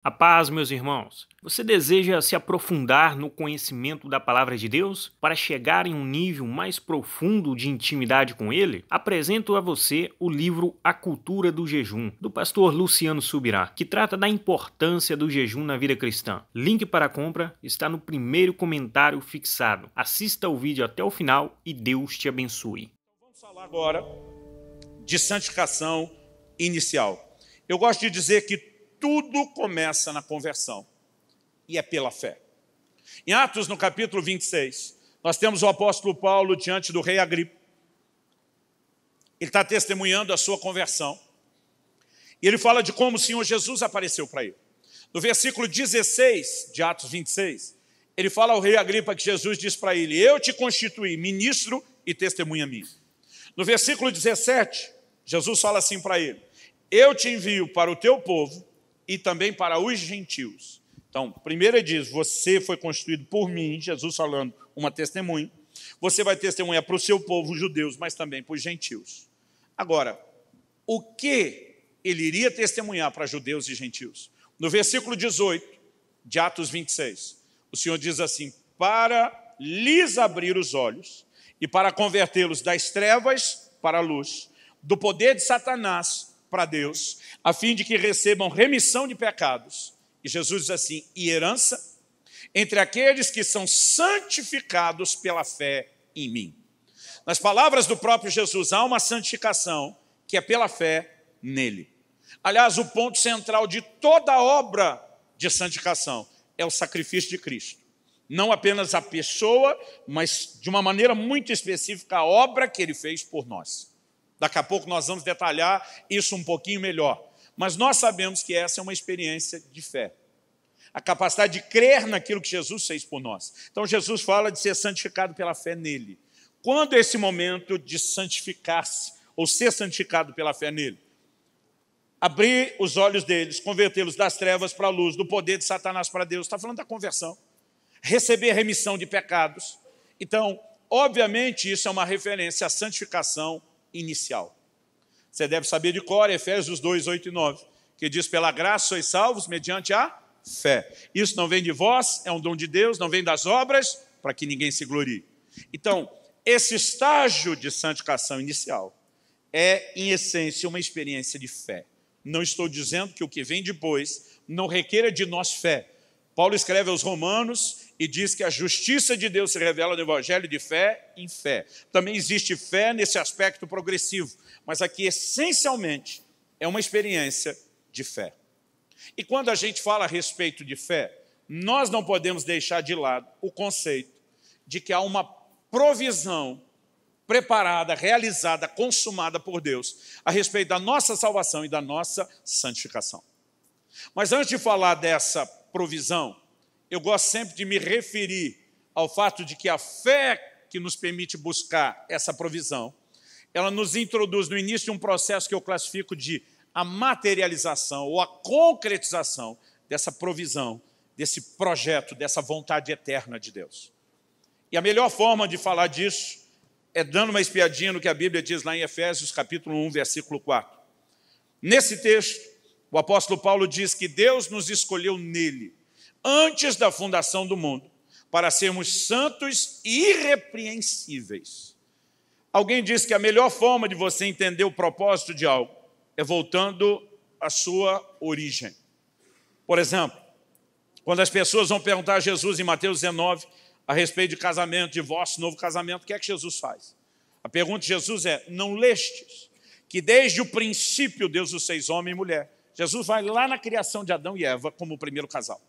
A paz, meus irmãos. Você deseja se aprofundar no conhecimento da palavra de Deus para chegar em um nível mais profundo de intimidade com Ele? Apresento a você o livro A Cultura do Jejum, do pastor Luciano Subirá, que trata da importância do jejum na vida cristã. Link para compra está no primeiro comentário fixado. Assista o vídeo até o final e Deus te abençoe. Vamos falar agora de santificação inicial. Eu gosto de dizer que tudo começa na conversão, e é pela fé. Em Atos, no capítulo 26, nós temos o apóstolo Paulo diante do rei Agripa. Ele está testemunhando a sua conversão. E ele fala de como o Senhor Jesus apareceu para ele. No versículo 16 de Atos 26, ele fala ao rei Agripa que Jesus diz para ele: eu te constituí ministro e testemunha minha. No versículo 17, Jesus fala assim para ele: eu te envio para o teu povo e também para os gentios. Então, primeiro ele diz: você foi constituído por mim, Jesus falando uma testemunha. Você vai testemunhar para o seu povo, os judeus, mas também para os gentios. Agora, o que ele iria testemunhar para judeus e gentios? No versículo 18 de Atos 26, o Senhor diz assim: para lhes abrir os olhos e para convertê-los das trevas para a luz, do poder de Satanás para Deus, a fim de que recebam remissão de pecados. E Jesus diz assim: e herança entre aqueles que são santificados pela fé em mim. Nas palavras do próprio Jesus, há uma santificação que é pela fé nele. Aliás, o ponto central de toda a obra de santificação é o sacrifício de Cristo. Não apenas a pessoa, mas de uma maneira muito específica a obra que ele fez por nós. Daqui a pouco nós vamos detalhar isso um pouquinho melhor. Mas nós sabemos que essa é uma experiência de fé. A capacidade de crer naquilo que Jesus fez por nós. Então Jesus fala de ser santificado pela fé nele. Quando é esse momento de santificar-se, ou ser santificado pela fé nele? Abrir os olhos deles, convertê-los das trevas para a luz, do poder de Satanás para Deus. Está falando da conversão. Receber remissão de pecados. Então, obviamente, isso é uma referência à santificação inicial. Você deve saber de cor Efésios 2, 8 e 9, que diz: pela graça sois salvos mediante a fé. Isso não vem de vós, é um dom de Deus, não vem das obras, para que ninguém se glorie. Então, esse estágio de santificação inicial é, em essência, uma experiência de fé. Não estou dizendo que o que vem depois não requer de nós fé. Paulo escreve aos Romanos e diz que a justiça de Deus se revela no Evangelho de fé em fé. Também existe fé nesse aspecto progressivo, mas aqui, essencialmente, é uma experiência de fé. E quando a gente fala a respeito de fé, nós não podemos deixar de lado o conceito de que há uma provisão preparada, realizada, consumada por Deus a respeito da nossa salvação e da nossa santificação. Mas antes de falar dessa provisão, eu gosto sempre de me referir ao fato de que a fé que nos permite buscar essa provisão, ela nos introduz no início de um processo que eu classifico de a materialização ou a concretização dessa provisão, desse projeto, dessa vontade eterna de Deus. E a melhor forma de falar disso é dando uma espiadinha no que a Bíblia diz lá em Efésios capítulo 1, versículo 4. Nesse texto, o apóstolo Paulo diz que Deus nos escolheu nele, antes da fundação do mundo, para sermos santos e irrepreensíveis. Alguém disse que a melhor forma de você entender o propósito de algo é voltando à sua origem. Por exemplo, quando as pessoas vão perguntar a Jesus em Mateus 19 a respeito de casamento, divórcio, novo casamento, o que é que Jesus faz? A pergunta de Jesus é: não lestes que desde o princípio Deus os fez homem e mulher? Jesus vai lá na criação de Adão e Eva como o primeiro casal.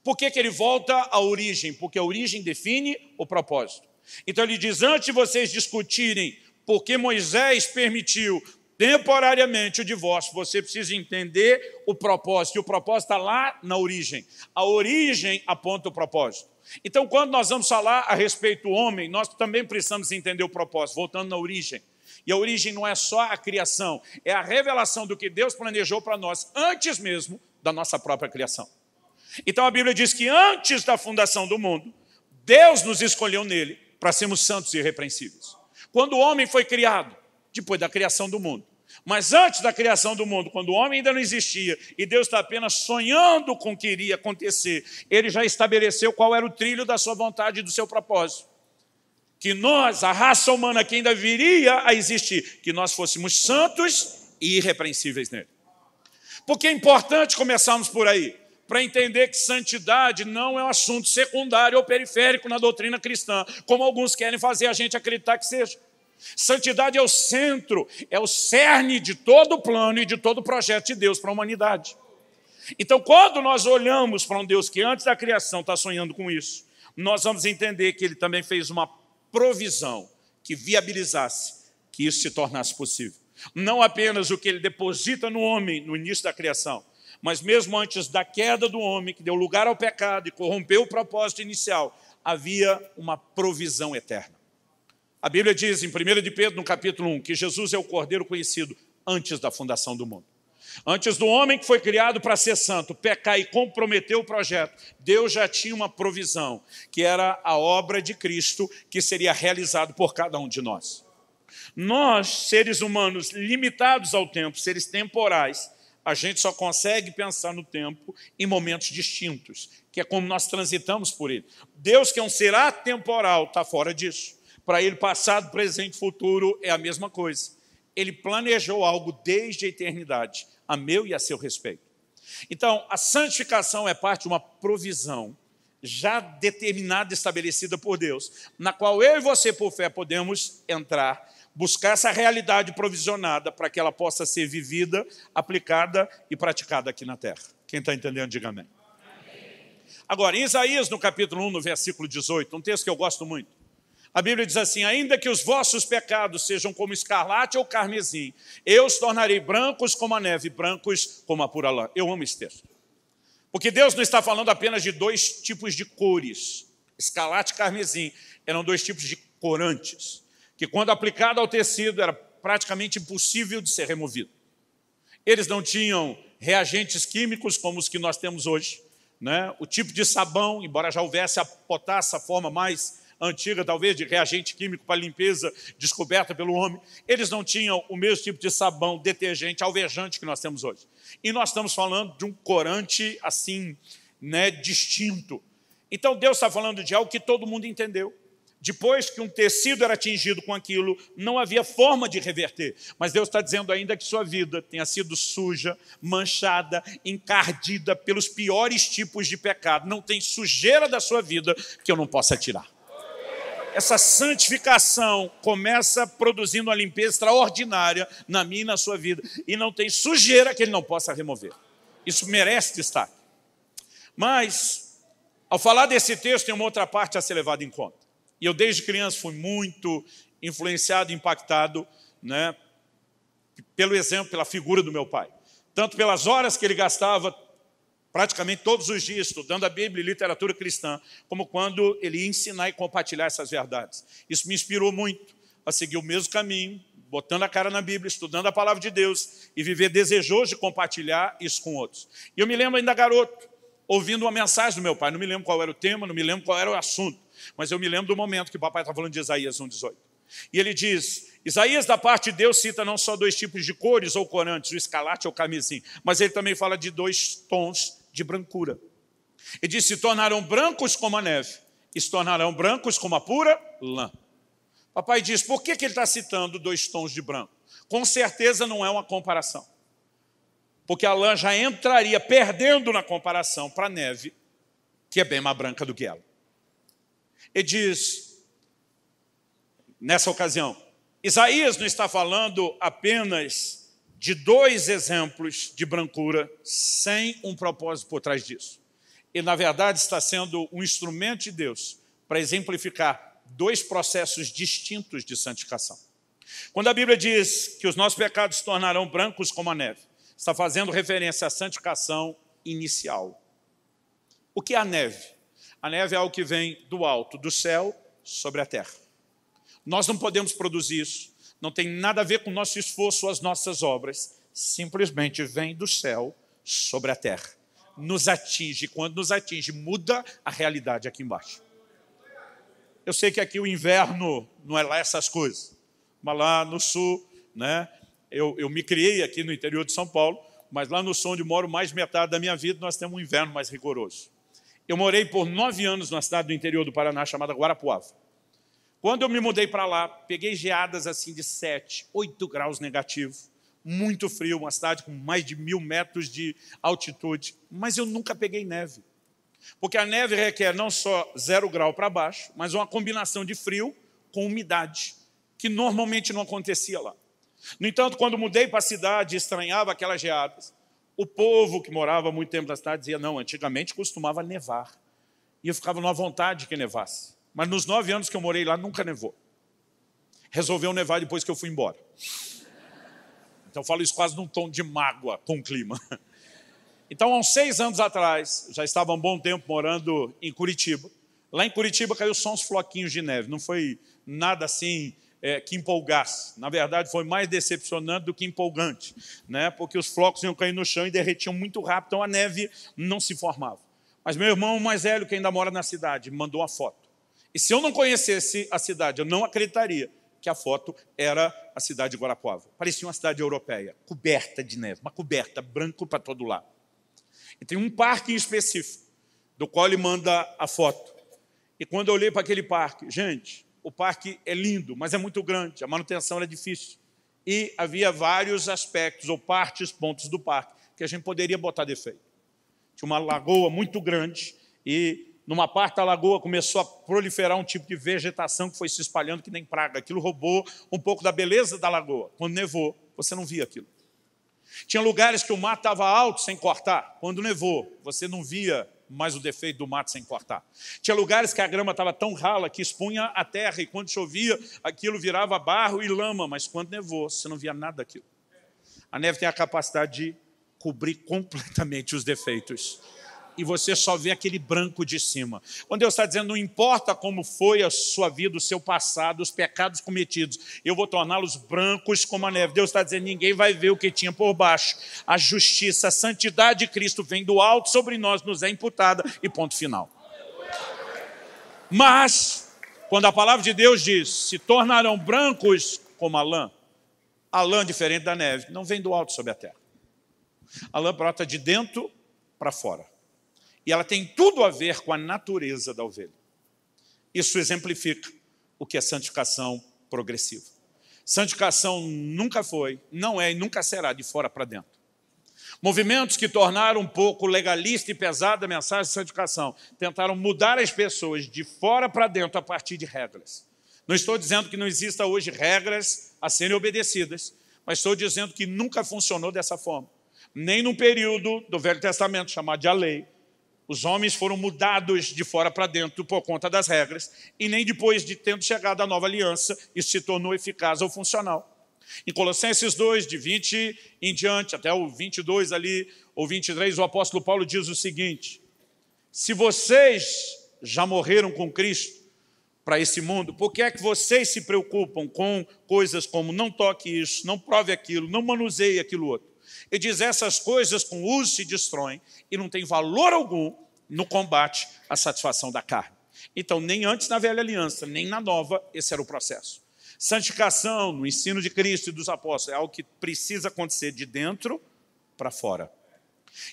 Por que ele volta à origem? Porque a origem define o propósito. Então ele diz: antes de vocês discutirem por que Moisés permitiu temporariamente o divórcio, você precisa entender o propósito. E o propósito está lá na origem. A origem aponta o propósito. Então, quando nós vamos falar a respeito do homem, nós também precisamos entender o propósito, voltando na origem. E a origem não é só a criação, é a revelação do que Deus planejou para nós antes mesmo da nossa própria criação. Então a Bíblia diz que antes da fundação do mundo, Deus nos escolheu nele para sermos santos e irrepreensíveis. Quando o homem foi criado, depois da criação do mundo, Mas antes da criação do mundo, quando o homem ainda não existia, e Deus está apenas sonhando com o que iria acontecer, ele já estabeleceu qual era o trilho da sua vontade e do seu propósito. Que nós, a raça humana que ainda viria a existir, que nós fôssemos santos e irrepreensíveis nele. Porque é importante começarmos por aí, para entender que santidade não é um assunto secundário ou periférico na doutrina cristã, como alguns querem fazer a gente acreditar que seja. Santidade é o centro, é o cerne de todo o plano e de todo o projeto de Deus para a humanidade. Então, quando nós olhamos para um Deus que antes da criação está sonhando com isso, nós vamos entender que ele também fez uma provisão que viabilizasse que isso se tornasse possível. Não apenas o que ele deposita no homem no início da criação, mas mesmo antes da queda do homem, que deu lugar ao pecado e corrompeu o propósito inicial, havia uma provisão eterna. A Bíblia diz em 1 de Pedro, no capítulo 1, que Jesus é o Cordeiro conhecido antes da fundação do mundo. Antes do homem que foi criado para ser santo, pecar e comprometer o projeto, Deus já tinha uma provisão, que era a obra de Cristo, que seria realizado por cada um de nós. Nós, seres humanos limitados ao tempo, seres temporais, a gente só consegue pensar no tempo em momentos distintos, que é como nós transitamos por ele. Deus, que é um ser atemporal, está fora disso. Para ele, passado, presente e futuro é a mesma coisa. Ele planejou algo desde a eternidade, a meu e a seu respeito. Então, a santificação é parte de uma provisão já determinada, estabelecida por Deus, na qual eu e você, por fé, podemos entrar, buscar essa realidade provisionada para que ela possa ser vivida, aplicada e praticada aqui na terra. Quem está entendendo, diga amém. Agora, em Isaías, no capítulo 1, no versículo 18, um texto que eu gosto muito, a Bíblia diz assim: ainda que os vossos pecados sejam como escarlate ou carmesim, eu os tornarei brancos como a neve, brancos como a pura lã. Eu amo esse texto. Porque Deus não está falando apenas de dois tipos de cores. Escarlate e carmesim eram dois tipos de corantes, que quando aplicado ao tecido era praticamente impossível de ser removido. Eles não tinham reagentes químicos como os que nós temos hoje, né? O tipo de sabão, embora já houvesse a potássio, a forma mais antiga, talvez, de reagente químico para limpeza descoberta pelo homem, eles não tinham o mesmo tipo de sabão, detergente, alvejante que nós temos hoje. E nós estamos falando de um corante assim, né, distinto. Então Deus está falando de algo que todo mundo entendeu. Depois que um tecido era atingido com aquilo, não havia forma de reverter. Mas Deus está dizendo ainda que sua vida tenha sido suja, manchada, encardida pelos piores tipos de pecado. Não tem sujeira da sua vida que eu não possa tirar. Essa santificação começa produzindo uma limpeza extraordinária na minha e na sua vida. E não tem sujeira que ele não possa remover. Isso merece destaque. Mas, ao falar desse texto, tem uma outra parte a ser levada em conta. E eu, desde criança, fui muito influenciado, impactado, né, pelo exemplo, pela figura do meu pai. Tanto pelas horas que ele gastava praticamente todos os dias estudando a Bíblia e literatura cristã, como quando ele ia ensinar e compartilhar essas verdades. Isso me inspirou muito a seguir o mesmo caminho, botando a cara na Bíblia, estudando a palavra de Deus e viver desejoso de compartilhar isso com outros. E eu me lembro ainda garoto, ouvindo uma mensagem do meu pai, não me lembro qual era o tema, não me lembro qual era o assunto, mas eu me lembro do momento que o papai está falando de Isaías 1,18. E ele diz, Isaías da parte de Deus cita não só dois tipos de cores ou corantes, o escarlate ou o carmesim, mas ele também fala de dois tons de brancura. Ele diz, se tornarão brancos como a neve, e se tornarão brancos como a pura lã. Papai diz, por que ele está citando dois tons de branco? Com certeza não é uma comparação. Porque a lã já entraria perdendo na comparação para a neve, que é bem mais branca do que ela. Ele diz, nessa ocasião, Isaías não está falando apenas de dois exemplos de brancura sem um propósito por trás disso. Ele, na verdade, está sendo um instrumento de Deus para exemplificar dois processos distintos de santificação. Quando a Bíblia diz que os nossos pecados se tornarão brancos como a neve, está fazendo referência à santificação inicial. O que é a neve? A neve é algo que vem do alto, do céu, sobre a terra. Nós não podemos produzir isso. Não tem nada a ver com o nosso esforço ou as nossas obras. Simplesmente vem do céu sobre a terra. Nos atinge. Quando nos atinge, muda a realidade aqui embaixo. Eu sei que aqui o inverno não é lá essas coisas. Mas lá no sul, né, Eu me criei aqui no interior de São Paulo, mas lá no sul onde moro, mais de metade da minha vida, nós temos um inverno mais rigoroso. Eu morei por 9 anos numa cidade do interior do Paraná chamada Guarapuava. Quando eu me mudei para lá, peguei geadas assim de 7, 8 graus negativos, muito frio, uma cidade com mais de 1.000 metros de altitude, mas eu nunca peguei neve. Porque a neve requer não só 0 grau para baixo, mas uma combinação de frio com umidade, que normalmente não acontecia lá. No entanto, quando mudei para a cidade e estranhava aquelas geadas, o povo que morava muito tempo na cidade dizia, não, antigamente costumava nevar. E eu ficava numa vontade que nevasse. Mas nos 9 anos que eu morei lá, nunca nevou. Resolveu nevar depois que eu fui embora. Então eu falo isso quase num tom de mágoa com o clima. Então, há uns 6 anos atrás, já estava um bom tempo morando em Curitiba. Lá em Curitiba caiu só uns floquinhos de neve. Não foi nada assim que empolgasse. Na verdade, foi mais decepcionante do que empolgante, né? Porque os flocos iam cair no chão e derretiam muito rápido, então a neve não se formava. Mas meu irmão mais velho, que ainda mora na cidade, me mandou uma foto. E se eu não conhecesse a cidade, eu não acreditaria que a foto era a cidade de Guarapuava. Parecia uma cidade europeia, coberta de neve, uma coberta, branco para todo lado. E tem um parque em específico, do qual ele manda a foto. E quando eu olhei para aquele parque, gente, o parque é lindo, mas é muito grande, a manutenção era difícil. E havia vários aspectos, ou partes, pontos do parque, que a gente poderia botar defeito. Tinha uma lagoa muito grande, e numa parte da lagoa começou a proliferar um tipo de vegetação que foi se espalhando que nem praga. Aquilo roubou um pouco da beleza da lagoa. Quando nevou, você não via aquilo. Tinha lugares que o mato estava alto sem cortar. Quando nevou, você não via mais o defeito do mato sem cortar. Tinha lugares que a grama estava tão rala que expunha a terra, e quando chovia, aquilo virava barro e lama, mas quando nevou, você não via nada daquilo. A neve tem a capacidade de cobrir completamente os defeitos. E você só vê aquele branco de cima. Quando Deus está dizendo, não importa como foi a sua vida, o seu passado, os pecados cometidos, eu vou torná-los brancos como a neve. Deus está dizendo, ninguém vai ver o que tinha por baixo. A justiça, a santidade de Cristo vem do alto sobre nós, nos é imputada e ponto final. Mas, quando a palavra de Deus diz, se tornarão brancos como a lã diferente da neve, não vem do alto sobre a terra. A lã brota de dentro para fora. E ela tem tudo a ver com a natureza da ovelha. Isso exemplifica o que é santificação progressiva. Santificação nunca foi, não é e nunca será de fora para dentro. Movimentos que tornaram um pouco legalista e pesada a mensagem de santificação tentaram mudar as pessoas de fora para dentro a partir de regras. Não estou dizendo que não exista hoje regras a serem obedecidas, mas estou dizendo que nunca funcionou dessa forma. Nem no período do Velho Testamento, chamado de a lei, os homens foram mudados de fora para dentro por conta das regras, e nem depois de tendo chegado a nova aliança, isso se tornou eficaz ou funcional. Em Colossenses 2, de 20 em diante, até o 22 ali, ou 23, o apóstolo Paulo diz o seguinte, se vocês já morreram com Cristo para esse mundo, por que é que vocês se preocupam com coisas como não toque isso, não prove aquilo, não manuseie aquilo outro? Ele diz, essas coisas com uso se destroem e não tem valor algum no combate à satisfação da carne. Então, nem antes na velha aliança, nem na nova, esse era o processo. Santificação, no ensino de Cristo e dos apóstolos, é algo que precisa acontecer de dentro para fora.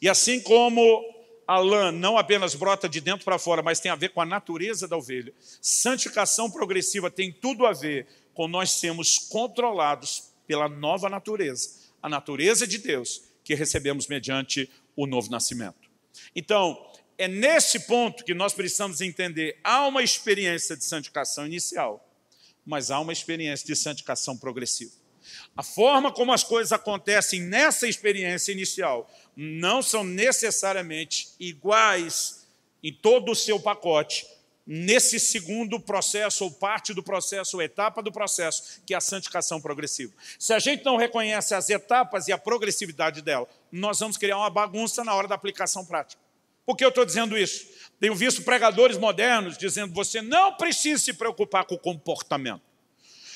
E assim como a lã não apenas brota de dentro para fora, mas tem a ver com a natureza da ovelha, santificação progressiva tem tudo a ver com nós sermos controlados pela nova natureza, a natureza de Deus que recebemos mediante o novo nascimento. Então, é nesse ponto que nós precisamos entender, há uma experiência de santificação inicial, mas há uma experiência de santificação progressiva. A forma como as coisas acontecem nessa experiência inicial não são necessariamente iguais em todo o seu pacote, nesse segundo processo, ou parte do processo, ou etapa do processo, que é a santificação progressiva. Se a gente não reconhece as etapas e a progressividade dela, nós vamos criar uma bagunça na hora da aplicação prática. Por que eu estou dizendo isso? Tenho visto pregadores modernos dizendo, você não precisa se preocupar com o comportamento.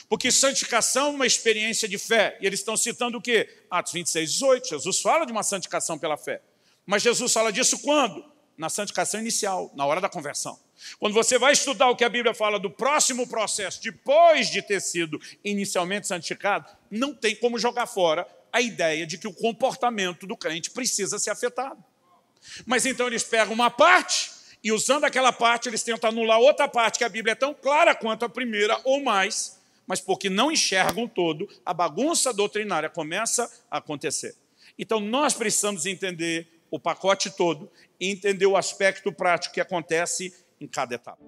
Porque santificação é uma experiência de fé. E eles estão citando o quê? Atos 26, 18. Jesus fala de uma santificação pela fé. Mas Jesus fala disso quando? na santificação inicial, na hora da conversão. Quando você vai estudar o que a Bíblia fala do próximo processo, depois de ter sido inicialmente santificado, não tem como jogar fora a ideia de que o comportamento do crente precisa ser afetado. Mas então eles pegam uma parte e, usando aquela parte, eles tentam anular outra parte, que a Bíblia é tão clara quanto a primeira ou mais, mas porque não enxergam todo, a bagunça doutrinária começa a acontecer. Então nós precisamos entender o pacote todo e entender o aspecto prático que acontece em cada etapa.